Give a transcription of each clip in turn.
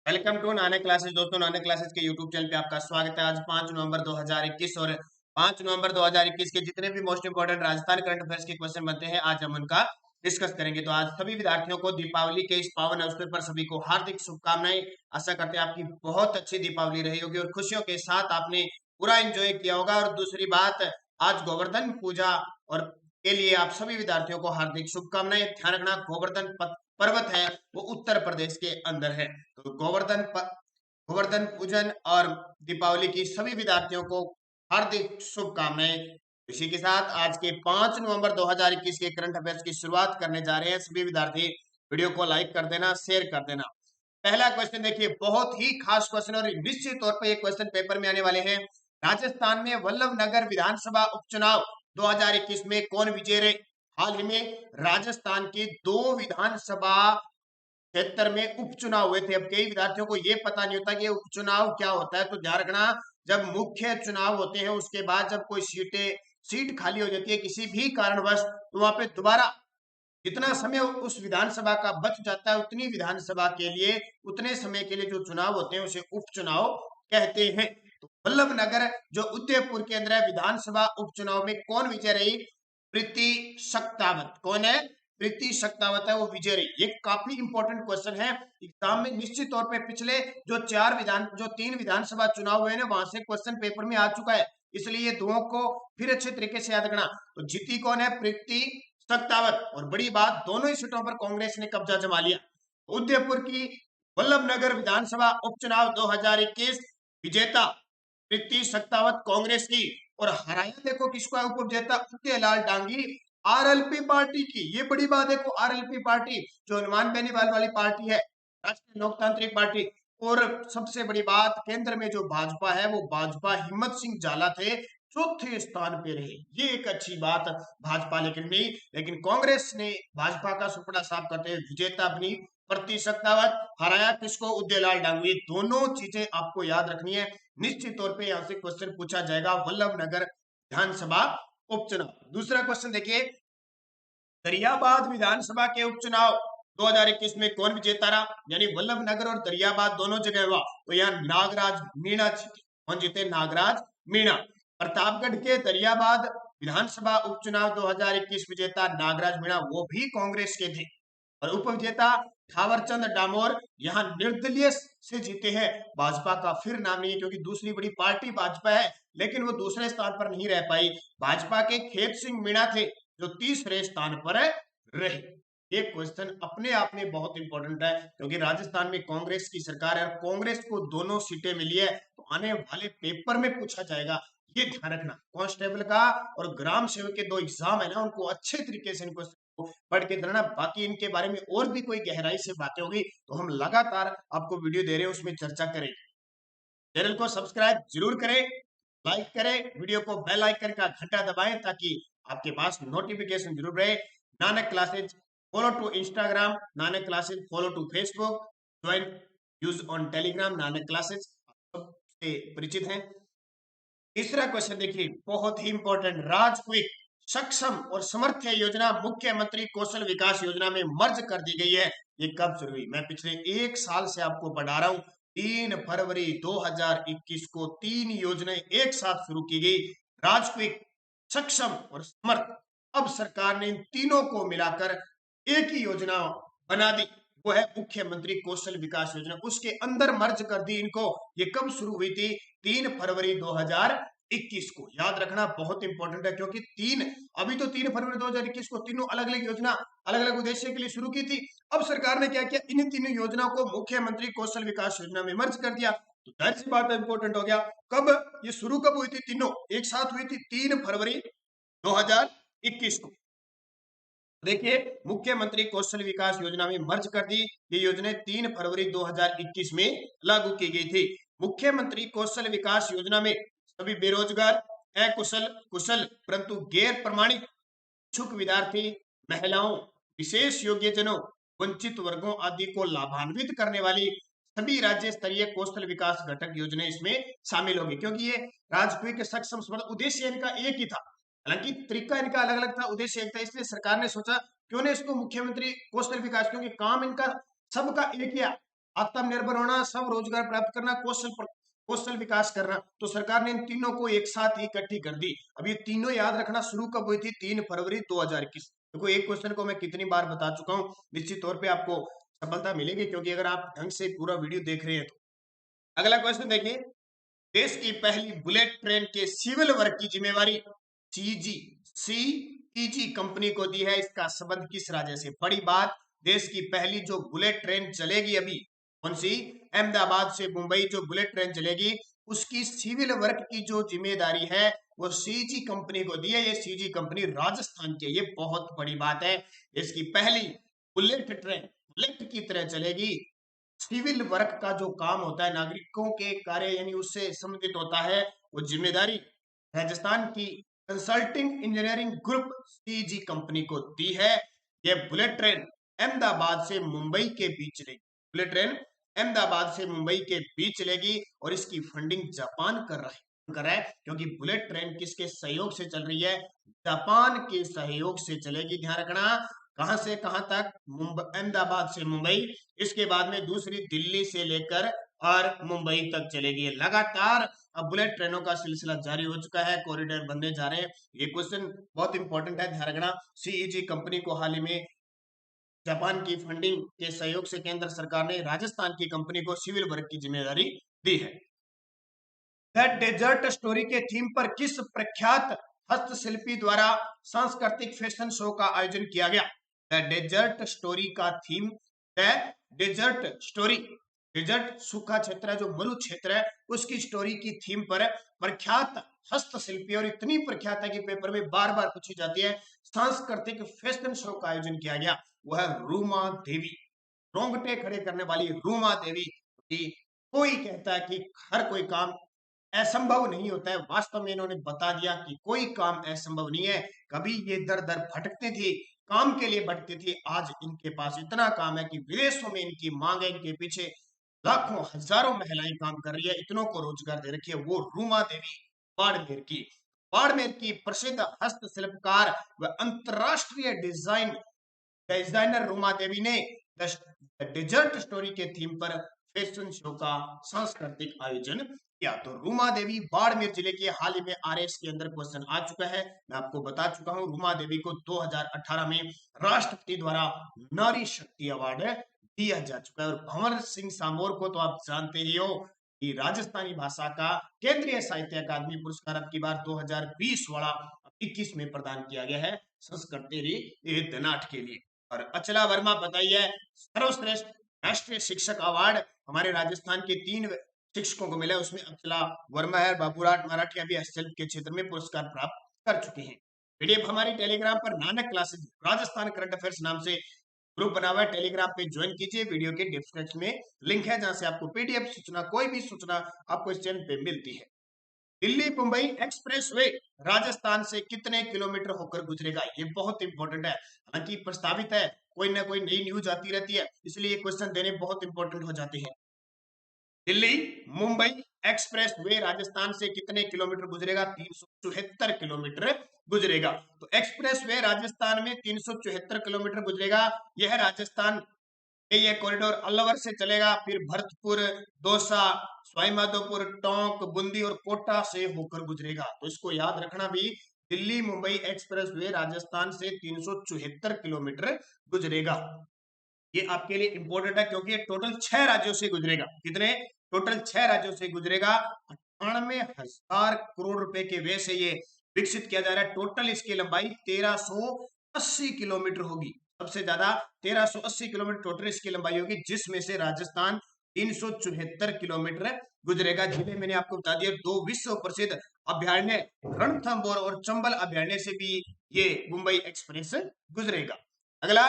Welcome to नाने classes. दोस्तों, नाने क्लासेस के यूट्यूब चैनल पे आपका स्वागत है। आज 5 नवंबर 2021 और 5 नवंबर 2021 के जितने भी most important Rajasthan current affairs के क्वेश्चन बनते हैं, आज हम उनका डिस्कस करेंगे। तो आज सभी विद्यार्थियों को दीपावली के इस पावन अवसर पर सभी को हार्दिक शुभकामनाएं। आशा करते हैं आपकी बहुत अच्छी दीपावली रही होगी और खुशियों के साथ आपने पूरा एंजॉय किया होगा। और दूसरी बात, आज गोवर्धन पूजा और के लिए आप सभी विद्यार्थियों को हार्दिक शुभकामनाएं। ध्यान रखना, गोवर्धन पर्वत है वो उत्तर प्रदेश के अंदर है। तो गोवर्धन पूजन और दीपावली की सभी विद्यार्थियों को हार्दिक शुभकामनाएं। इसी के साथ आज के 5 नवंबर 2021 के करंट अफेयर्स की शुरुआत करने जा रहे हैं। सभी विद्यार्थी वीडियो को लाइक कर देना, शेयर कर देना। पहला क्वेश्चन देखिए, बहुत ही खास क्वेश्चन और निश्चित तौर पर ये क्वेश्चन पेपर में आने वाले हैं। राजस्थान में वल्लभनगर विधानसभा उपचुनाव 2021 में कौन विजयी रहे? हाल ही में राजस्थान की 2 विधानसभा क्षेत्र में उपचुनाव हुए थे। अब कई विद्यार्थियों को यह पता नहीं होता कि उपचुनाव क्या होता है, तो ध्यान रखना, जब मुख्य चुनाव होते हैं उसके बाद जब कोई सीट खाली हो जाती है किसी भी कारणवश, तो वहां पे दोबारा जितना समय उस विधानसभा का बच जाता है उतनी विधानसभा के लिए, उतने समय के लिए जो चुनाव होते हैं उसे उपचुनाव कहते हैं। तो वल्लभनगर जो उदयपुर के अंदर है, विधानसभा उपचुनाव में कौन विजय रही? प्रीति सक्तावत। कौन है? प्रीति सक्तावत है वो विजय रही। ये काफी इंपॉर्टेंट क्वेश्चन है एग्जाम में। निश्चित तौर पे पिछले जो 3 विधानसभा चुनाव हुए ना, वहां से क्वेश्चन पेपर में आ चुका है, इसलिए दोनों को फिर अच्छे तरीके से याद रखना। तो जीती कौन है? प्रीति सक्तावत। और बड़ी बात, दोनों ही सीटों पर कांग्रेस ने कब्जा जमा लिया। उदयपुर की वल्लभनगर विधानसभा उपचुनाव 2021 विजेता प्रीति सक्तावत कांग्रेस की, और हराया देखो किसको है? उप विजेता उदयलाल डांगी आरएलपी पार्टी की। ये बड़ी बात है, आरएलपी पार्टी जो हनुमान बेनीवाल वाली पार्टी है, राष्ट्रीय लोकतांत्रिक पार्टी। और सबसे बड़ी बात, केंद्र में जो भाजपा है वो भाजपा हिम्मत सिंह जाला थे, चौथे स्थान पे रहे। ये एक अच्छी बात भाजपा लेकिन नहीं, लेकिन कांग्रेस ने भाजपा का सुपड़ा साफ करते हुए विजेता अपनी प्रीति सक्तावत, हराया किसको? उदयलाल डांगी। दोनों चीजें आपको याद रखनी है। निश्चित तौर पे यहां से क्वेश्चन पूछा जाएगा वल्लभनगर विधानसभा उपचुनाव। दूसरा क्वेश्चन देखिए, दरियाबाद विधानसभा के उपचुनाव 2021 में कौन विजेता रहा? यानी वल्लभनगर और दरियाबाद दोनों जगह हुआ, तो यहाँ नागराज मीणा जीते। कौन जीते? नागराज मीणा। प्रतापगढ़ के दरियाबाद विधानसभा उपचुनाव 2021 विजेता नागराज मीणा, वो भी कांग्रेस के थे। और उप विजेता थावरचंद डामोर यहाँ निर्दलीय से जीते हैं। भाजपा का फिर नाम नहीं है, क्योंकि दूसरी बड़ी पार्टी भाजपा है, लेकिन वो दूसरे स्थान पर नहीं रह पाई। भाजपा के खेत सिंह मीणा थे जो तीसरे स्थान पर रहे। ये क्वेश्चन अपने आप में बहुत इंपॉर्टेंट है, क्योंकि राजस्थान में कांग्रेस की सरकार है और कांग्रेस को दोनों सीटें मिली है, तो आने वाले पेपर में पूछा जाएगा। ये ध्यान रखना, कांस्टेबल का और ग्राम सेवक के 2 एग्जाम है ना, उनको अच्छे तरीके से इनको पढ़ के देना। बाकी इनके बारे में और भी कोई गहराई से बातें होगी तो हम लगातार आपको वीडियो दे रहे हैं, उसमें चर्चा करेंगे। चैनल को सब्सक्राइब जरूर करें, लाइक करें, वीडियो को बेल आइकन का घंटा दबाएं ताकि आपके पास नोटिफिकेशन जरूर रहे। Nanak classes follow to Instagram, Nanak classes follow to Facebook, join us on Telegram, Nanak classes सबसे परिचित हैं। तीसरा क्वेश्चन देखिए, बहुत ही इंपॉर्टेंट, राजक्विक सक्षम और समर्थ योजना मुख्यमंत्री कौशल विकास योजना में मर्ज कर दी गई है। ये कब शुरू हुई? मैं पिछले 1 साल से आपको पढ़ा रहा हूं। 3 फरवरी 2021 को 3 योजनाएं एक साथ शुरू की गई, राजक्विक, सक्षम और समर्थ। अब सरकार ने इन तीनों को मिलाकर एक ही योजना बना दी, वो है मुख्यमंत्री कौशल विकास योजना। उसके अंदर मर्ज कर दी इनको। ये कब शुरू हुई थी? 3 फरवरी 2021 को। याद रखना बहुत इंपॉर्टेंट है, क्योंकि अभी तो 3 फरवरी 2021 को तीनों अलग अलग योजना अलग अलग उद्देश्य के लिए शुरू की थी। अब सरकार ने क्या किया? इन तीनों योजनाओं को मुख्यमंत्री कौशल विकास योजना में मर्ज कर दिया। तो जाहिर सी बात है, इंपॉर्टेंट हो गया। कब ये शुरू कब हुई थी? तीनों एक साथ हुई थी 3 फरवरी 2021 को। देखिए, मुख्यमंत्री कौशल विकास योजना में मर्ज कर दी। ये योजना 3 फरवरी 2021 में लागू की गई थी। मुख्यमंत्री कौशल विकास योजना में सभी बेरोजगार, अकुशल, कुशल परंतु गैर प्रमाणित इच्छुक विद्यार्थी, महिलाओं, विशेष योग्यजनों, वंचित वर्गों आदि को लाभान्वित करने वाली सभी राज्य स्तरीय कौशल विकास घटक योजना इसमें शामिल होगी। क्योंकि ये राजकीय के सक्षम समर्थ, उद्देश्य इनका एक ही था, हालांकि तरीका इनका अलग अलग था, उद्देश्य एक था। इसलिए सरकार ने सोचा क्यों ना इसको मुख्यमंत्री कौशल विकास, क्योंकि काम इनका सबका एक ही है, आत्मनिर्भर होना, सब रोजगार प्राप्त करना, कौशल विकास करना। तो सरकार ने इन तीनों को एक साथ ही इकट्ठी कर दी। अब ये तीनों याद रखना शुरू कब हुई थी? 3 फरवरी 2021। देखो एक क्वेश्चन को मैं कितनी बार बता चुका हूँ, निश्चित तौर पे आपको सफलता मिलेगी क्योंकि अगर आप ढंग से पूरा वीडियो देख रहे हैं तो। अगला क्वेश्चन देखिए, देश की पहली बुलेट ट्रेन के सिविल वर्क की जिम्मेवारी सीईजी कंपनी को दी है। इसका संबंध किस राज्य से? बड़ी बात, देश की पहली जो बुलेट ट्रेन चलेगी अभी, कौन सी? अहमदाबाद से मुंबई जो बुलेट ट्रेन चलेगी, उसकी सिविल वर्क की जो जिम्मेदारी है वो सीजी कंपनी को दी है। ये सीजी कंपनी राजस्थान की है। ये बहुत बड़ी बात है। इसकी पहली बुलेट ट्रेन बुलेट की तरह चलेगी। सिविल वर्क का जो काम होता है, नागरिकों के कार्य यानी उससे संबंधित होता है, वो जिम्मेदारी राजस्थान की consulting engineering group CG company को दी है। ये बुलेट ट्रेन अहमदाबाद से मुंबई के बीच चलेगी। बुलेट ट्रेन अहमदाबाद से मुंबई के बीच चलेगी और इसकी फंडिंग जापान कर रहा है क्योंकि बुलेट ट्रेन किसके सहयोग से चल रही है? जापान के सहयोग से चलेगी। ध्यान रखना, कहां से कहां तक? अहमदाबाद से मुंबई, इसके बाद में दूसरी दिल्ली से लेकर और मुंबई तक चलेगी। लगातार अब बुलेट ट्रेनों का सिलसिला जारी हो चुका है, कॉरिडोर बनने जा रहे हैं। ये क्वेश्चन बहुत इंपॉर्टेंट है, ध्यान रखना। सीईजी कंपनी को हाल ही में जापान की फंडिंग के सहयोग से केंद्र सरकार ने राजस्थान की कंपनी को सिविल वर्क की जिम्मेदारी दी है। द डेजर्ट स्टोरी के थीम पर किस प्रख्यात हस्तशिल्पी द्वारा सांस्कृतिक फैशन शो का आयोजन किया गया? द डेजर्ट स्टोरी का theme, the desert story, desert सूखा क्षेत्र है, जो मरु क्षेत्र है, उसकी स्टोरी की थीम पर प्रख्यात हस्तशिल्पी, और इतनी प्रख्यात है कि पेपर में बार बार पूछी जाती है, सांस्कृतिक फैशन शो का आयोजन किया गया। वह रूमा देवी, रोंगटे खड़े करने वाली रूमा देवी की। कोई कहता है कि हर कोई काम असंभव नहीं होता है, वास्तव में इन्होंने बता दिया कि कोई काम असंभव नहीं है। कभी ये दर दर भटकती थी, काम के लिए भटकती थी, आज इनके पास इतना काम है कि विदेशों में इनकी मांग है, इनके पीछे लाखों हजारों महिलाएं काम कर रही है, इतनों को रोजगार दे रखी है। वो रूमा देवी बाड़मेर की, बाड़मेर की प्रसिद्ध हस्तशिल्पकार व अंतरराष्ट्रीय डिजाइनर रूमा देवी ने डेजर्ट स्टोरी के थीम पर फैशन शो का सांस्कृतिक आयोजन किया। तो रूमा देवी बाड़मेर जिले के, हाल ही में आरएस के अंदर क्वेश्चन आ चुका है, मैं आपको बता चुका हूं। रूमा देवी को 2018 में राष्ट्रपति द्वारा नारी शक्ति अवार्ड दिया जा चुका है। और भंवर सिंह सामोर को तो आप जानते ही हो कि राजस्थानी भाषा का केंद्रीय साहित्य अकादमी पुरस्कार अब की बार 2020 वाला 21 में प्रदान किया गया है संस्कृति धनाट के लिए। और अचला वर्मा बताइए, सर्वश्रेष्ठ राष्ट्रीय शिक्षक अवार्ड हमारे राजस्थान के 3 शिक्षकों को मिला, उसमें अचला वर्मा है। बाबूराज मराठिया भी हस्तशिल्प के क्षेत्र में पुरस्कार प्राप्त कर चुके हैं। पीडीएफ हमारी टेलीग्राम पर Nanak classes Rajasthan current affairs नाम से ग्रुप बना हुआ है, टेलीग्राम पे ज्वाइन कीजिए। वीडियो के डिस्क्रिप्शन में लिंक है, जहां से आपको पीडीएफ सूचना, कोई भी सूचना आपको इस चैनल पे मिलती है। दिल्ली मुंबई एक्सप्रेसवे राजस्थान से कितने किलोमीटर होकर गुजरेगा? ये बहुत इंपॉर्टेंट है, हालांकि प्रस्तावित है, कोई ना कोई नई न्यूज आती रहती है, इसलिए क्वेश्चन देने बहुत इंपॉर्टेंट हो जाते हैं। दिल्ली मुंबई एक्सप्रेस वे राजस्थान से कितने किलोमीटर गुजरेगा? 374 किलोमीटर गुजरेगा। तो एक्सप्रेस वे राजस्थान में 374 किलोमीटर गुजरेगा। यह राजस्थान ये कॉरिडोर अलवर से चलेगा, फिर भरतपुर, दौसा, सवाईमाधोपुर, टोंक, बूंदी और कोटा से होकर गुजरेगा। तो इसको याद रखना भी, दिल्ली मुंबई एक्सप्रेस वे राजस्थान से 374 किलोमीटर गुजरेगा। ये आपके लिए इंपॉर्टेंट है क्योंकि ये टोटल 6 राज्यों से गुजरेगा। कितने? टोटल 6 राज्यों से गुजरेगा। 98,000 करोड़ रुपए के व्यय से ये विकसित किया जा रहा है। टोटल इसकी लंबाई 1380 किलोमीटर होगी, सबसे ज्यादा 1380 किलोमीटर टोटल इसकी लंबाई होगी, जिसमें से राजस्थान 374 किलोमीटर गुजरेगा। जिले मैंने आपको बता दिया, 2 विश्व प्रसिद्ध अभ्यारण्य रणथंभौर और चंबल अभ्यारण्य से भी ये मुंबई एक्सप्रेस गुजरेगा। अगला,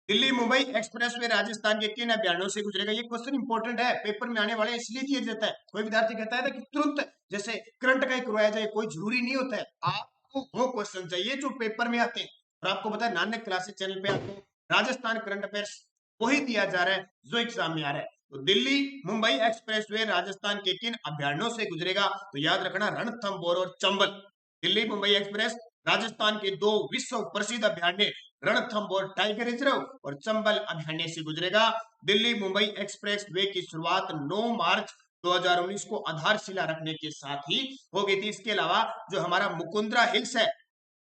दिल्ली मुंबई एक्सप्रेस वे राजस्थान के किन अभ्यारण्यों से गुजरेगा? ये क्वेश्चन इंपॉर्टेंट है, पेपर में आने वाले इसलिए दिया जाता है। कोई विद्यार्थी कहता है कि तुरंत जैसे करंट का ही करवाया जाए, कोई जरूरी नहीं होता है। आपको वो क्वेश्चन चाहिए जो पेपर में आते हैं। और आपको पता है, नानक क्लासेस चैनल पे आपको राजस्थान करंट अफेयर्स वही दिया जा रहा है जो एग्जाम में आ रहा है। तो दिल्ली मुंबई एक्सप्रेस वे राजस्थान के किन अभ्यारण्यों से गुजरेगा? तो याद रखना, रणथंभौर और चंबल। दिल्ली मुंबई एक्सप्रेस राजस्थान के 2 विश्व प्रसिद्ध अभ्यारण्य रणथंभौर टाइगर रिजर्व और चंबल अभयारण्य से गुजरेगा। दिल्ली मुंबई एक्सप्रेस वे की शुरुआत 9 मार्च 2019 को आधारशिला रखने के साथ ही हो गई थी। इसके अलावा जो हमारा मुकुंदरा हिल्स है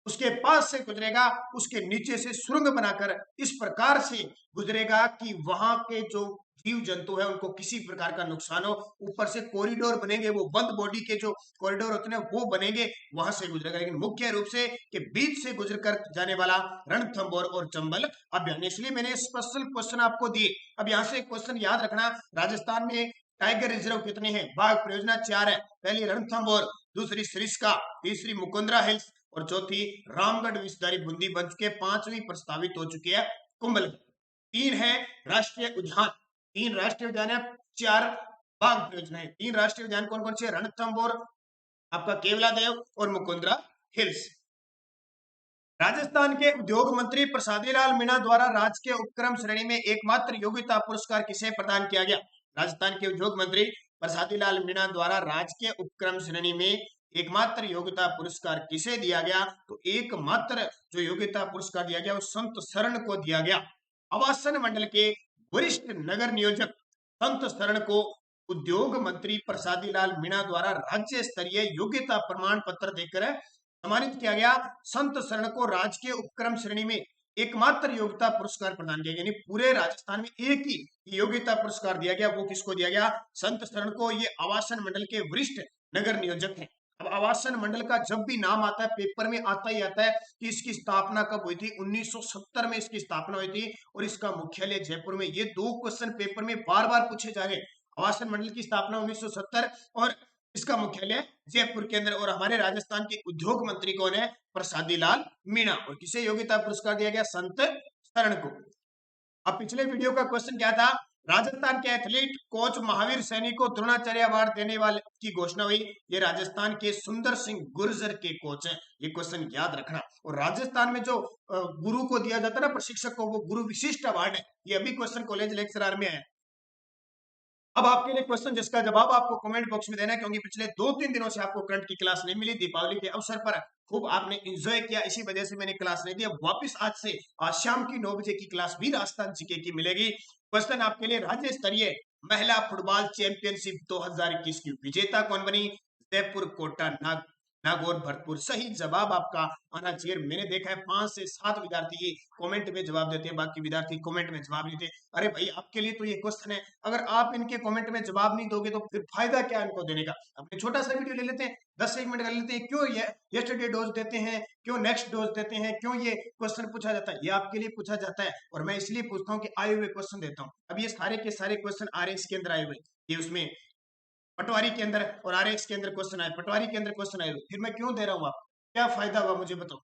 उसके पास से गुजरेगा, उसके नीचे से सुरंग बनाकर इस प्रकार से गुजरेगा कि वहां के जो जीव जंतु है उनको किसी प्रकार का नुकसान हो। ऊपर से कॉरिडोर बनेंगे, वो बंद बॉडी के जो कॉरिडोर होते हैं वो बनेंगे, वहां से गुजरेगा। लेकिन मुख्य रूप से के बीच से गुजरकर जाने वाला रणथंभौर और चंबल अभयारण्य, इसलिए मैंने स्पेशल क्वेश्चन आपको दिए। अब यहाँ से क्वेश्चन याद रखना, राजस्थान में टाइगर रिजर्व कितने हैं? बाघ परियोजना 4 है। पहली रणथंभौर, दूसरी सरिस्का, तीसरी मुकुंदरा हिल्स और चौथी रामगढ़ विषधारी बूंदी बन चुके। 5वीं प्रस्तावित हो चुकी है कुंभल। 3 है राष्ट्रीय उद्यान, 3 राष्ट्रीय उद्यान है, 4 बाघ परियोजना है। 3 राष्ट्रीय उद्यान कौन कौन से? रणथंभौर, आपका केवलादेव और मुकुंदरा हिल्स। राजस्थान के उद्योग मंत्री प्रसादीलाल मीणा द्वारा राजकीय उपक्रम श्रेणी में एकमात्र योग्यता पुरस्कार किसे प्रदान किया गया? राजस्थान के उद्योग मंत्री प्रसादीलाल मीणा द्वारा राजकीय उपक्रम श्रेणी में एकमात्र योग्यता पुरस्कार किसे दिया गया? तो एकमात्र जो योग्यता पुरस्कार दिया गया वो संत शरण को दिया गया। आवासन मंडल के वरिष्ठ नगर नियोजक संत शरण को उद्योग मंत्री प्रसादीलाल मीणा द्वारा राज्य स्तरीय योग्यता प्रमाण पत्र देकर सम्मानित किया गया। संत शरण को राजकीय उपक्रम श्रेणी में एकमात्र योग्यता पुरस्कार प्रदान किया गया, यानी पूरे राजस्थान में एक ही योग्यता पुरस्कार दिया गया। वो किसको दिया गया? संत शरण को। ये आवासन मंडल के वरिष्ठ नगर नियोजक हैं। अब आवासन मंडल का जब भी नाम आता है पेपर में आता ही आता है कि इसकी स्थापना कब हुई थी। 1970 में इसकी स्थापना हुई थी और इसका मुख्यालय जयपुर में। ये 2 क्वेश्चन पेपर में बार बार पूछे जा रहे। आवासन मंडल की स्थापना 1970 और इसका मुख्यालय जयपुर के अंदर। और हमारे राजस्थान के उद्योग मंत्री कौन है? प्रसादीलाल मीणा। और किसे योग्यता पुरस्कार दिया गया? संत शरण को। अब पिछले वीडियो का क्वेश्चन क्या था? राजस्थान के एथलीट कोच महावीर सैनी को द्रोणाचार्य अवार्ड देने वाले की घोषणा हुई। ये राजस्थान के सुंदर सिंह गुर्जर के कोच हैं। ये क्वेश्चन याद रखना। और राजस्थान में जो गुरु को दिया जाता है ना, प्रशिक्षक को, वो गुरु विशिष्ट अवार्ड है। ये अभी क्वेश्चन कॉलेज लेक्चरर में है। अब आपके लिए क्वेश्चन जिसका जवाब आपको कमेंट बॉक्स में देना है, क्योंकि पिछले 2-3 दिनों से आपको करंट की क्लास नहीं मिली। दीपावली के अवसर पर खूब आपने एंजॉय किया, इसी वजह से मैंने क्लास नहीं दी। अब वापस आज से आज शाम की 9 बजे की क्लास भी राजस्थान जीके की मिलेगी। क्वेश्चन आपके लिए, राज्य स्तरीय महिला फुटबॉल चैंपियनशिप 2021 की विजेता कौन बनी? जयपुर, कोटा, नागौर, भरतपुर। सही जवाब आपका आना चाहिए। मैंने देखा है 5 से 7 विद्यार्थी कमेंट में जवाब देते हैं, बाकी विद्यार्थी कमेंट में जवाब नहीं देते। अरे भाई, आपके लिए तो ये क्वेश्चन है, अगर आप इनके कमेंट में जवाब नहीं दोगे तो फिर फायदा क्या इनको देने का? अपने छोटा सा वीडियो ले लेते हैं, 10 से 1 मिनट कर लेते हैं। क्यों ये यस्टरडे डोज देते हैं, क्यों नेक्स्ट डोज देते हैं, क्यों ये क्वेश्चन पूछा जाता है? ये आपके लिए पूछा जाता है और मैं इसलिए पूछता हूँ कि आए हुए क्वेश्चन देता हूँ। अब ये सारे के सारे क्वेश्चन आ रहे इसके अंदर आए हुए, ये उसमें पटवारी के अंदर और आरएक्स के अंदर क्वेश्चन आए, पटवारी के अंदर क्वेश्चन आए, फिर मैं क्यों दे रहा हूँ? आपको क्या फायदा हुआ मुझे बताओ?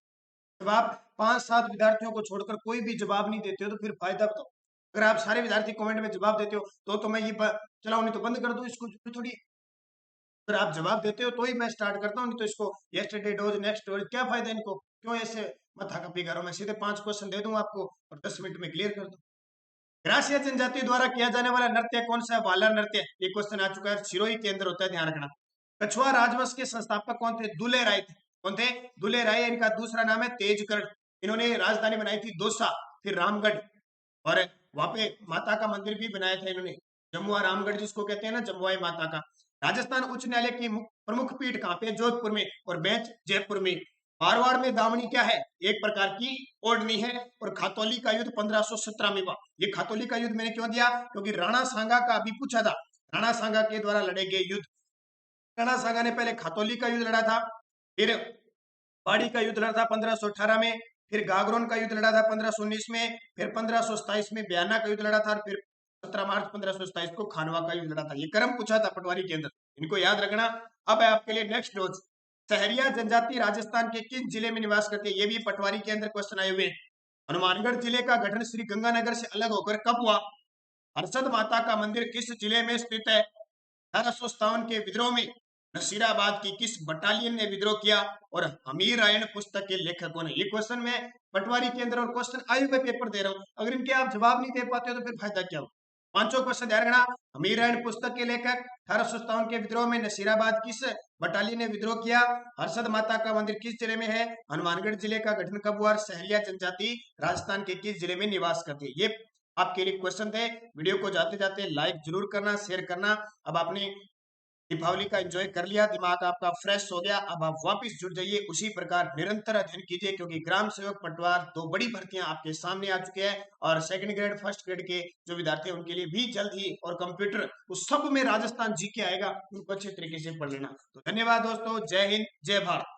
जब आप 5-7 विद्यार्थियों को छोड़कर कोई भी जवाब नहीं देते हो तो फिर फायदा बताओ। अगर आप सारे विद्यार्थी कमेंट में जवाब देते हो तो मैं ये चलाऊं, नहीं तो बंद कर दूं इसको थोड़ी। अगर आप जवाब देते हो तो ही मैं स्टार्ट करता हूँ, नहीं तो इसको यस्टरडे डोज नेक्स्ट डोज क्या फायदा इनको? क्यों ऐसे माथा कपी करो? मैं सीधे 5 क्वेश्चन दे दूं आपको और 10 मिनट में क्लियर कर दूं। ग्रासीय जनजाति द्वारा किया जाने वाला नृत्य कौन सा है? वाला नृत्य। ये क्वेश्चन आ चुका है, सिरोही के अंदर होता है, ध्यान रखना। कछुआ राजवंश के संस्थापक कौन थे? दुले राय थे। कौन थे? दुले राय। इनका दूसरा नाम है तेजकर्ण। इन्होंने राजधानी बनाई थी दौसा, फिर रामगढ़, और वहां पे माता का मंदिर भी बनाया था इन्होंने, जमुआ रामगढ़ जिसको कहते हैं ना, जमुआ माता का। राजस्थान उच्च न्यायालय की प्रमुख पीठ कहाँ पे? जोधपुर में, और बेंच जयपुर में। मारवाड़ में दामनी क्या है? एक प्रकार की ओढ़नी है। और खातौली का युद्ध 1517 में हुआ। ये खातौली का युद्ध मैंने क्यों दिया? क्योंकि राणा सांगा का अभी पूछा था, राणा सांगा के द्वारा लड़े गए युद्ध। राणा सांगा ने पहले खातौली का युद्ध लड़ा था, फिर पाड़ी का युद्ध लड़ा था 1518 में, फिर गागरोन का युद्ध लड़ा था 1519 में, फिर 1527 में बयाना का युद्ध लड़ा था, और फिर 17 मार्च 1527 को खानवा का युद्ध लड़ा था। ये क्रम पूछा था पटवारी के अंदर, इनको याद रखना। अब है आपके लिए नेक्स्ट डोज। सहरिया जनजाति राजस्थान के किस जिले में निवास करते हैं? ये भी पटवारी के अंदर क्वेश्चन आए हुए हैं। हनुमानगढ़ जिले का गठन श्री गंगानगर से अलग होकर कब हुआ? हर्षद माता का मंदिर किस जिले में स्थित है? 1857 के विद्रोह में नसीराबाद की किस बटालियन ने विद्रोह किया? और हमीर रायण पुस्तक के लेखक कौन है? ये क्वेश्चन मैं पटवारी के अंदर और क्वेश्चन आयु में पेपर दे रहा हूं। अगर इनके आप जवाब नहीं दे पाते हो तो फिर फायदा क्या हो? पांचों क्वेश्चन ध्यान रखना। मीरान पुस्तक के लेखक। 1857 के विद्रोह में नसीराबाद किस बटालियन ने विद्रोह किया? हर्षद माता का मंदिर किस जिले में है? हनुमानगढ़ जिले का गठन कब हुआ? सहलिया जनजाति राजस्थान के किस जिले में निवास करती है? ये आपके लिए क्वेश्चन थे। वीडियो को जाते जाते लाइक जरूर करना, शेयर करना। अब आपने दीपावली का एंजॉय कर लिया, दिमाग आपका फ्रेश हो गया, अब आप वापस जुड़ जाइए, उसी प्रकार निरंतर अध्ययन कीजिए, क्योंकि ग्राम सेवक पटवार 2 बड़ी भर्तियां आपके सामने आ चुके हैं और सेकंड ग्रेड फर्स्ट ग्रेड के जो विद्यार्थी हैं उनके लिए भी जल्द ही, और कंप्यूटर उस सब में राजस्थान जीके आएगा, उनको अच्छे तरीके से पढ़ लेना। तो धन्यवाद दोस्तों, जय हिंद, जय भारत।